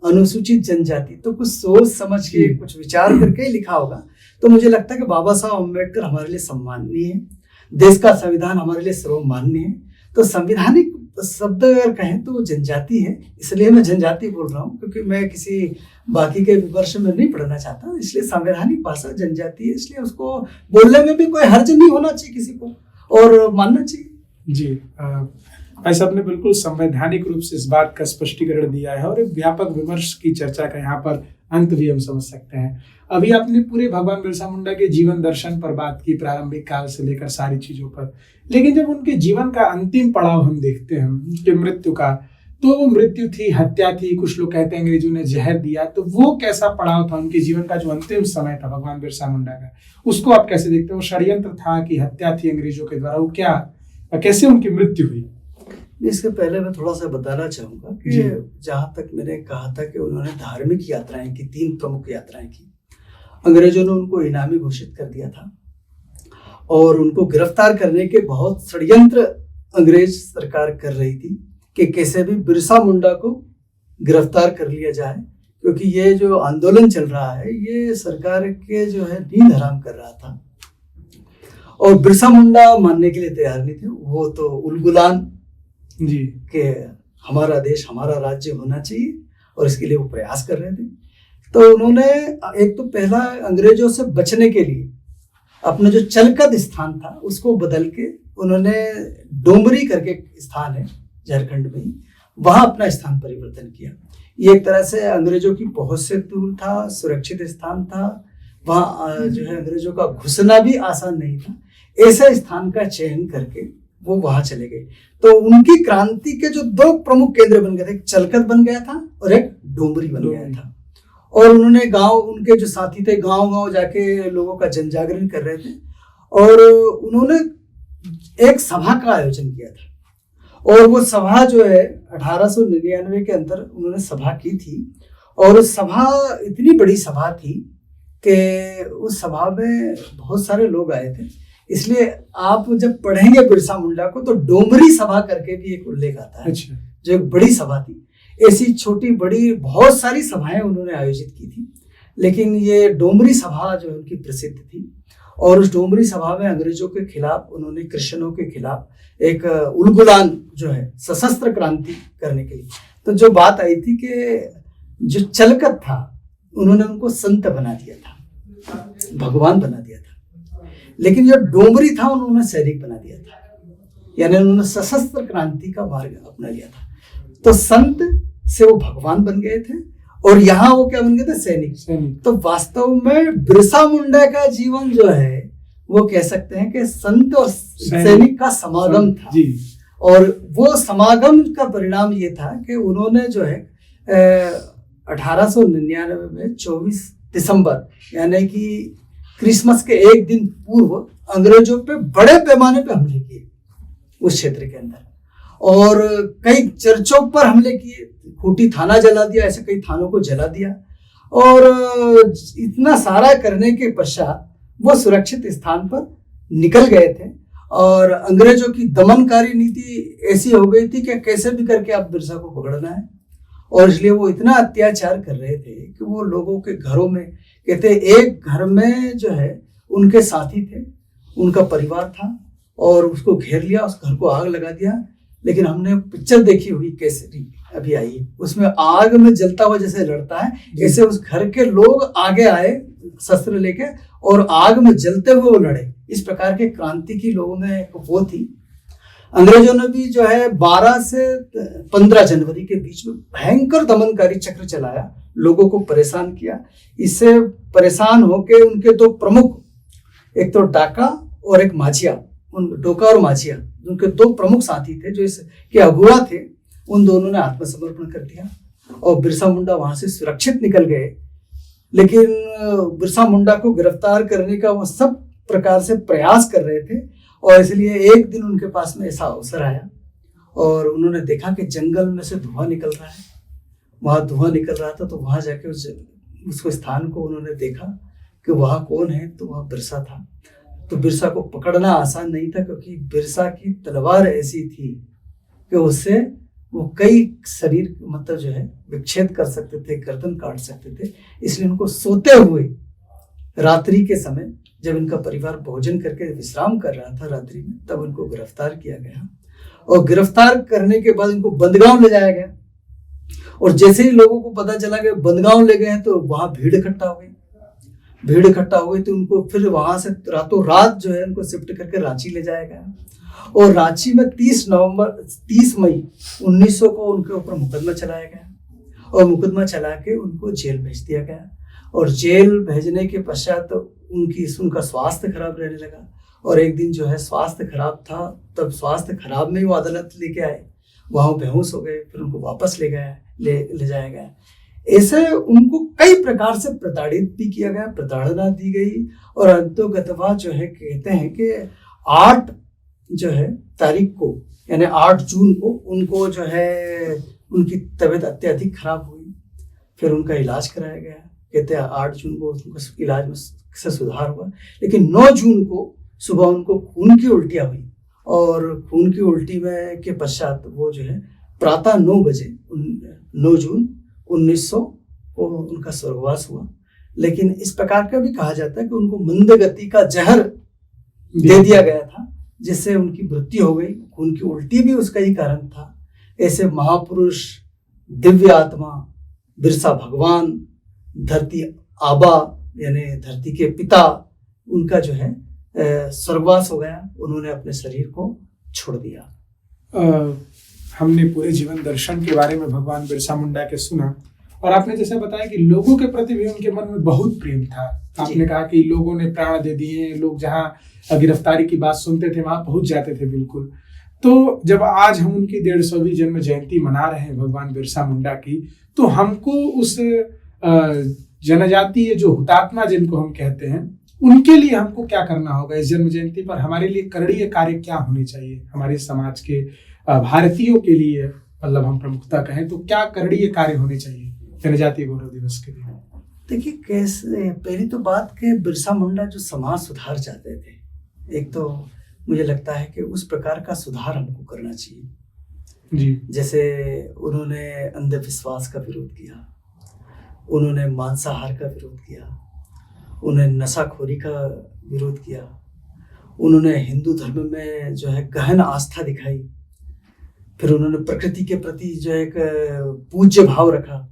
अनुसूचित जनजाति, तो कुछ सोच समझ के कुछ विचार करके ही लिखा होगा। तो मुझे लगता है कि बाबा साहब अंबेडकर हमारे लिए सम्माननीय है, देश का संविधान हमारे लिए सर्वमान्य है। तो संवैधानिक शब्द अगर कहें तो जनजाति है, इसलिए मैं जनजाति बोल रहा हूँ, क्योंकि मैं किसी बाकी के विमर्श में नहीं पढ़ना चाहता। इसलिए संवैधानिक भाषा जनजाति है, इसलिए उसको बोलने में भी कोई हर्ज नहीं होना चाहिए किसी को, और मानना चाहिए। जी, भाई साहब ने बिल्कुल संवैधानिक रूप से इस बात का स्पष्टीकरण दिया है और एक व्यापक विमर्श की चर्चा का यहाँ पर अंत भी हम समझ सकते हैं। अभी आपने पूरे भगवान बिरसा मुंडा के जीवन दर्शन पर बात की, प्रारंभिक काल से लेकर सारी चीजों पर, लेकिन जब उनके जीवन का अंतिम पड़ाव हम देखते हैं, उनके मृत्यु का, तो वो मृत्यु थी, हत्या थी, कुछ लोग कहते हैं अंग्रेजों ने जहर दिया, तो वो कैसा पड़ाव था उनके जीवन का जो अंतिम समय था भगवान बिरसा मुंडा का, उसको आप कैसे देखते हो? वो षड्यंत्र था कि हत्या थी अंग्रेजों के द्वारा, वो क्या, कैसे उनकी मृत्यु हुई? इसके पहले मैं थोड़ा सा बताना चाहूंगा कि जहां तक मैंने कहा था कि उन्होंने धार्मिक यात्राएं की, 3 प्रमुख यात्राएं की। अंग्रेजों ने उनको इनामी घोषित कर दिया था और उनको गिरफ्तार करने के बहुत षड्यंत्र अंग्रेज सरकार कर रही थी कि कैसे भी बिरसा मुंडा को गिरफ्तार कर लिया जाए, क्योंकि ये जो आंदोलन चल रहा है ये सरकार के जो है नींद हराम कर रहा था। और बिरसा मुंडा मानने के लिए तैयार नहीं थे, वो तो उलगुलान जी कि हमारा देश, हमारा राज्य होना चाहिए, और इसके लिए वो प्रयास कर रहे थे। तो उन्होंने एक तो पहला अंग्रेजों से बचने के लिए अपना जो चलकद स्थान था उसको बदल के उन्होंने डोमरी करके स्थान है झारखंड में ही, वहां अपना स्थान परिवर्तन किया। ये एक तरह से अंग्रेजों की पहुंच से दूर था, सुरक्षित स्थान था, वहां जो है अंग्रेजों का घुसना भी आसान नहीं था। ऐसे स्थान का चयन करके वो वहां चले गए। तो उनकी क्रांति के जो 2 प्रमुख केंद्र बन गए थे, एक चलकद बन गया था और एक डोमरी बन गया था। और उन्होंने गांव, उनके जो साथी थे गांव गांव जाके लोगों का जन जागरण कर रहे थे, और उन्होंने एक सभा का आयोजन किया था। और वो सभा जो है 1899 के अंदर उन्होंने सभा की थी, और उस सभा इतनी बड़ी सभा थी कि उस सभा में बहुत सारे लोग आए थे। इसलिए आप जब पढ़ेंगे बिरसा मुंडा को तो डोमरी सभा करके भी एक उल्लेख आता है। अच्छा। जो एक बड़ी सभा थी। ऐसी छोटी बड़ी बहुत सारी सभाएं उन्होंने आयोजित की थी, लेकिन ये डोमरी सभा जो है उनकी प्रसिद्ध थी। और उस डोमरी सभा में अंग्रेजों के खिलाफ उन्होंने, क्रिश्चियनों के खिलाफ एक उलगुलान जो है सशस्त्र क्रांति करने के लिए, तो जो बात आई थी कि जो चलकत था उन्होंने उनको संत बना दिया था, भगवान बना दिया था, लेकिन जो डोमरी था उन्होंने सैनिक बना दिया था, यानी उन्होंने सशस्त्र क्रांति का मार्ग अपना लिया था। तो संत से वो भगवान बन गए थे और यहाँ वो क्या बन गए थे? सैनिक। तो वास्तव में बिरसा मुंडा का जीवन जो है वो कह सकते हैं कि संत और सैनिक का समागम था जी। और वो समागम का परिणाम ये था कि उन्होंने जो है 1899 में 24 दिसंबर यानी कि क्रिसमस के एक दिन पूर्व अंग्रेजों पे बड़े पैमाने पे हमले किए उस क्षेत्र के अंदर, और कई चर्चों पर हमले किए, खूंटी थाना जला दिया, ऐसे कई थानों को जला दिया। और इतना सारा करने के पश्चात वो सुरक्षित स्थान पर निकल गए थे। और अंग्रेजों की दमनकारी नीति ऐसी हो गई थी कि कैसे भी करके आप बिरसा को पकड़ना है, और इसलिए वो इतना अत्याचार कर रहे थे कि वो लोगों के घरों में, कहते एक घर में जो है उनके साथी थे, उनका परिवार था, और उसको घेर लिया, उस घर को आग लगा दिया। लेकिन हमने पिक्चर देखी हुई केसरी अभी आई है, उसमें आग में जलता हुआ जैसे लड़ता है, ऐसे उस घर के लोग आगे आए शस्त्र लेके और आग में जलते हुए वो लड़े। इस प्रकार के क्रांति की लोगों में वो थी। अंग्रेजों ने भी जो है 12 से 15 जनवरी के बीच में भयंकर दमनकारी चक्र चलाया, लोगों को परेशान किया। इससे परेशान होके उनके 2 प्रमुख, एक तो डाका और एक माझिया, उन डोका और माझिया उनके 2 प्रमुख साथी थे जो इसके अगुआ थे, उन दोनों ने आत्मसमर्पण कर दिया और बिरसा मुंडा वहां से सुरक्षित निकल गए। लेकिन बिरसा मुंडा को गिरफ्तार करने का वो सब प्रकार से प्रयास कर रहे थे, और इसलिए एक दिन उनके पास में ऐसा अवसर आया और उन्होंने देखा कि जंगल में से धुआं निकल रहा है। वहां धुआं निकल रहा था तो वहां जाके उसको स्थान को उन्होंने देखा कि वहां कौन है, तो वहां बिरसा था। तो बिरसा को पकड़ना आसान नहीं था, क्योंकि बिरसा की तलवार ऐसी थी कि उससे वो कई शरीर मतलब जो है विच्छेद कर सकते थे, गर्दन काट सकते थे। इसलिए उनको सोते हुए रात्रि के समय, जब इनका परिवार भोजन करके विश्राम कर रहा था रात्रि में, तब उनको गिरफ्तार किया गया और गिरफ्तार करने के बाद इनको बंदगांव ले जाया गया। और जैसे ही लोगों को पता चला कि बंदगांव ले गए हैं तो वहां भीड़ इकट्ठा हो गई तो उनको फिर वहां से रातों रात जो है उनको शिफ्ट करके रांची ले जाया गया। और रांची में 30 मई 1900 को उनके ऊपर मुकदमा चलाया गया और मुकदमा चला के उनको जेल भेज दिया गया। और जेल भेजने के पश्चात उनका स्वास्थ्य खराब रहने लगा। और एक दिन जो है स्वास्थ्य खराब था, तब स्वास्थ्य खराब में ही वो अदालत लेके आए, वहाँ बेहोश हो गए, फिर उनको वापस ले जाया गया। ऐसे उनको कई प्रकार से प्रताड़ित भी किया गया, प्रताड़ना दी गई। और अंतोगतवा जो है कहते हैं कि 8 जो है तारीख को यानी 8 जून को उनको जो है उनकी तबीयत अत्यधिक खराब हुई, फिर उनका इलाज कराया गया। कहते हैं 8 जून को उनको इलाज में से सुधार हुआ, लेकिन 9 जून को सुबह उनको खून की उल्टियाँ हुई। और खून की उल्टी में के पश्चात वो जो है प्रातः 9 बजे 9 जून 1900 को उनका स्वर्गवास हुआ। लेकिन इस प्रकार का भी कहा जाता है कि उनको मंद गति का जहर दे दिया गया था, जिससे उनकी मृत्यु हो गई। खून की उल्टी भी उसका ही कारण था। ऐसे महापुरुष, दिव्य आत्मा, बिरसा भगवान, धरती आबा यानी धरती के पिता, उनका जो है स्वर्गवास हो गया। उन्होंने अपने शरीर को छोड़ दिया। हमने पूरे जीवन दर्शन के बारे में भगवान बिरसा मुंडा के सुना, और आपने जैसे बताया कि लोगों के प्रति भी उनके मन में बहुत प्रेम था। आपने कहा कि लोगों ने प्राण दे दिए, लोग जहाँ गिरफ्तारी की बात सुनते थे वहां पहुंच जाते थे बिल्कुल। तो जब आज हम उनकी 150वीं जन्म जयंती मना रहे हैं भगवान बिरसा मुंडा की, तो हमको उस जनजातीय जो हुतात्मा जिनको हम कहते हैं, उनके लिए हमको क्या करना होगा इस जन्म जयंती पर? हमारे लिए करणीय कार्य क्या होने चाहिए? हमारे समाज के भारतीयों के लिए, मतलब हम प्रमुखता कहें तो क्या करणीय कार्य होने चाहिए जनजातीय गौरव दिवस के लिए? देखिए, कैसे पहली तो बात कि बिरसा मुंडा जो समाज सुधार चाहते थे, एक तो मुझे लगता है कि उस प्रकार का सुधार हमको करना चाहिए जी। जैसे उन्होंने अंधविश्वास का विरोध किया, उन्होंने मांसाहार का विरोध किया, उन्होंने नशाखोरी का विरोध किया, उन्होंने हिंदू धर्म में जो है गहन आस्था दिखाई, फिर उन्होंने प्रकृति के प्रति जो एक पूज्य भाव रखा।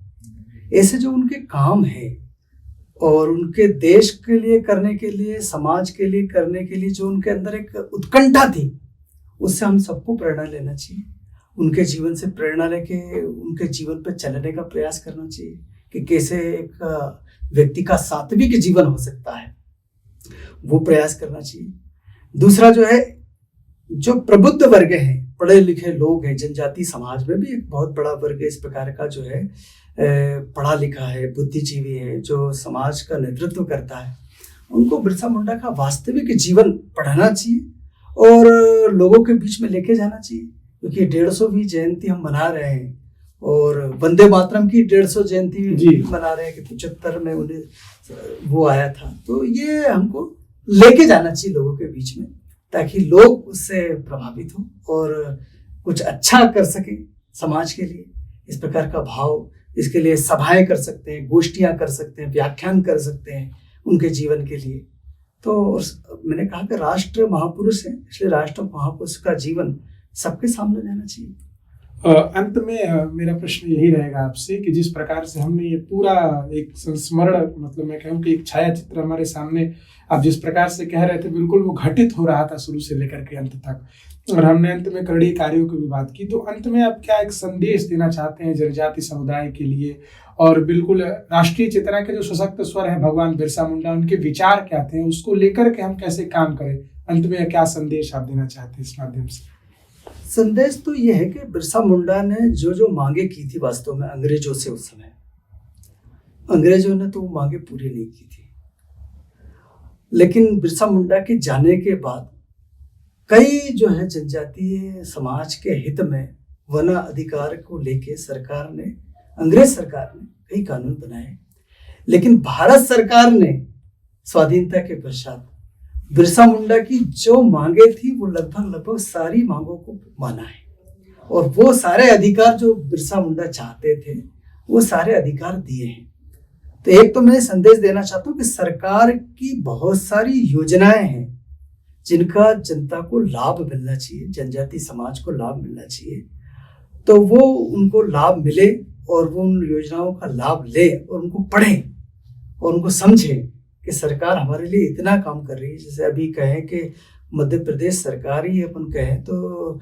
ऐसे जो उनके काम है और उनके देश के लिए करने के लिए, समाज के लिए करने के लिए जो उनके अंदर एक उत्कंठा थी, उससे हम सबको प्रेरणा लेना चाहिए। उनके जीवन से प्रेरणा लेके उनके जीवन पर चलने का प्रयास करना चाहिए कि कैसे एक व्यक्ति का सात्विक जीवन हो सकता है, वो प्रयास करना चाहिए। दूसरा जो है, जो प्रबुद्ध वर्ग है, पढ़े लिखे लोग हैं, जनजाति समाज में भी एक बहुत बड़ा वर्ग इस प्रकार का जो है पढ़ा लिखा है, बुद्धिजीवी है, जो समाज का नेतृत्व करता है, उनको बिरसा मुंडा का वास्तविक जीवन पढ़ाना चाहिए और लोगों के बीच में लेके जाना चाहिए। क्योंकि 150वीं जयंती हम मना रहे हैं और वंदे मातरम की 150 जयंती मना रहे हैं कि 75 में उन्हें वो आया था। तो ये हमको लेके जाना चाहिए लोगों के बीच में, ताकि लोग उससे प्रभावित हों और कुछ अच्छा कर सकें समाज के लिए। इस प्रकार का भाव, इसके लिए सभाएं कर सकते हैं, गोष्ठियां कर सकते हैं, व्याख्यान कर सकते हैं उनके जीवन के लिए। तो मैंने कहा कि राष्ट्र महापुरुष है, इसलिए राष्ट्र महापुरुष का जीवन सबके सामने रहना चाहिए। अंत में मेरा प्रश्न यही रहेगा आपसे कि जिस प्रकार से हमने ये पूरा एक संस्मरण, मतलब मैं कहूँ कि एक छाया चित्र हमारे सामने आप जिस प्रकार से कह रहे थे, बिल्कुल वो घटित हो रहा था शुरू से लेकर के अंत तक, और हमने अंत में करणीय कार्यों की भी बात की। तो अंत में आप क्या एक संदेश देना चाहते हैं जनजाति समुदाय के लिए, और बिल्कुल राष्ट्रीय चेतना के जो सशक्त स्वर है भगवान बिरसा मुंडा, उनके विचार क्या थे, उसको लेकर के हम कैसे काम करें? अंत में क्या संदेश आप देना चाहते हैं इस माध्यम से? संदेश तो ये है कि बिरसा मुंडा ने जो जो मांगे की थी वास्तव में अंग्रेजों से, उस समय अंग्रेजों ने तो वो मांगे पूरी नहीं की थी, लेकिन बिरसा मुंडा के जाने के बाद कई जो है जनजातीय समाज के हित में वन अधिकार को लेके सरकार ने, अंग्रेज सरकार ने कई कानून बनाए। लेकिन भारत सरकार ने स्वाधीनता के पश्चात बिरसा मुंडा की जो मांगे थी वो लगभग सारी मांगों को माना है, और वो सारे अधिकार जो बिरसा मुंडा चाहते थे वो सारे अधिकार दिए हैं। तो एक तो मैं संदेश देना चाहता हूँ कि सरकार की बहुत सारी योजनाएं हैं जिनका जनता को लाभ मिलना चाहिए, जनजाति समाज को लाभ मिलना चाहिए, तो वो उनको लाभ मिले और वो उन योजनाओं का लाभ ले और उनको पढ़ें और उनको समझें कि सरकार हमारे लिए इतना काम कर रही है। जैसे अभी कहें कि मध्य प्रदेश सरकार ही अपन कहें तो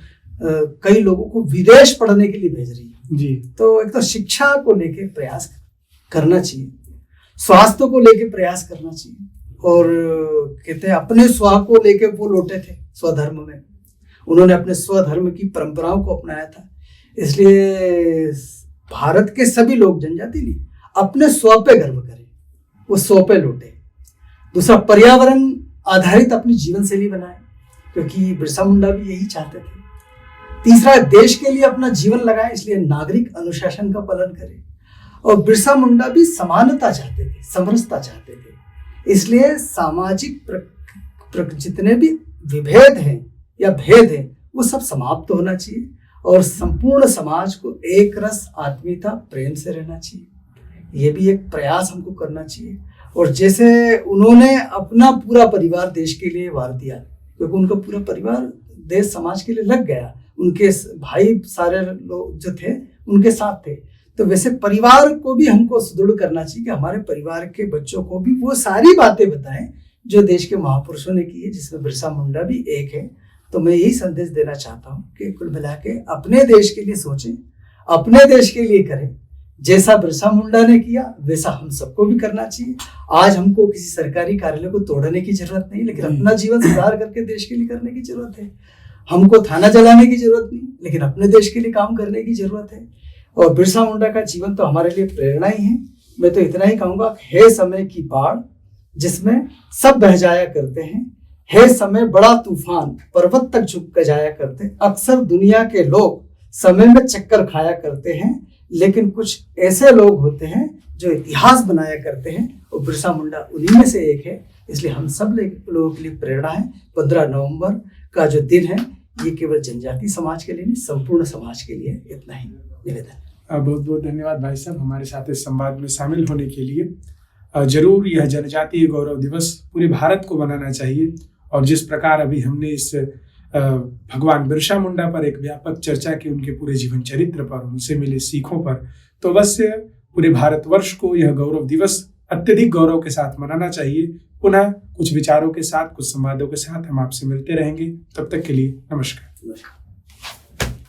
कई लोगों को विदेश पढ़ने के लिए भेज रही है जी। तो एक तो शिक्षा को लेके प्रयास करना चाहिए, स्वास्थ्य को लेके प्रयास करना चाहिए, और कहते हैं अपने स्व को लेके वो लौटे थे स्वधर्म में, उन्होंने अपने स्वधर्म की परंपराओं को अपनाया था। इसलिए भारत के सभी लोग, जनजाति नहीं, अपने स्व पे गर्व करें, वो स्व पे लौटे। दूसरा, पर्यावरण आधारित अपनी जीवन शैली बनाए, क्योंकि बिरसा मुंडा भी यही चाहते थे। तीसरा, देश के लिए अपना जीवन लगाए, इसलिए नागरिक अनुशासन का पालन करें। और बिरसा मुंडा भी समानता चाहते थे, समरसता चाहते थे, इसलिए सामाजिक जितने भी विभेद हैं या भेद हैं वो सब समाप्त होना चाहिए और संपूर्ण समाज को एक रस, आत्मीयता, प्रेम से रहना चाहिए। ये भी एक प्रयास हमको करना चाहिए। और जैसे उन्होंने अपना पूरा परिवार देश के लिए वार दिया, क्योंकि उनका पूरा परिवार देश समाज के लिए लग गया, उनके भाई सारे लोग जो थे उनके साथ थे, तो वैसे परिवार को भी हमको सुदृढ़ करना चाहिए कि हमारे परिवार के बच्चों को भी वो सारी बातें बताएं जो देश के महापुरुषों ने की है, जिसमें बिरसा मुंडा भी एक है। तो मैं यही संदेश देना चाहता हूँ कि कुल मिला के अपने देश के लिए सोचें, अपने देश के लिए करें। जैसा बिरसा मुंडा ने किया वैसा हम सबको भी करना चाहिए। आज हमको किसी सरकारी कार्यालय को तोड़ने की जरूरत नहीं, लेकिन अपना जीवन सुधार करके देश के लिए करने की जरूरत है। हमको थाना जलाने की जरूरत नहीं, लेकिन अपने देश के लिए काम करने की जरूरत है। और बिरसा मुंडा का जीवन तो हमारे लिए प्रेरणा ही है। मैं तो इतना ही कहूँगा, है समय की बाढ़ जिसमें सब बह जाया करते हैं, है समय बड़ा तूफान पर्वत तक झुक जाया करते। अक्सर दुनिया के लोग समय में चक्कर खाया करते हैं, लेकिन कुछ ऐसे लोग होते हैं जो इतिहास बनाया करते हैं, और बिरसा मुंडा उन्हीं में से एक है। इसलिए हम सब लोगों के लिए प्रेरणा है। 15 नवंबर का जो दिन है ये केवल जनजाति समाज के लिए नहीं, संपूर्ण समाज के लिए। इतना ही निवेदन। बहुत बहुत धन्यवाद भाई साहब हमारे साथ इस संवाद में शामिल होने के लिए। जरूर यह जनजातीय गौरव दिवस पूरे भारत को मनाना चाहिए, और जिस प्रकार अभी हमने इस भगवान बिरसा मुंडा पर एक व्यापक चर्चा की, उनके पूरे जीवन चरित्र पर, उनसे मिले सीखों पर, तो अवश्य पूरे भारतवर्ष को यह गौरव दिवस अत्यधिक गौरव के साथ मनाना चाहिए। पुनः कुछ विचारों के साथ, कुछ संवादों के साथ हम आपसे मिलते रहेंगे। तब तक के लिए नमस्कार।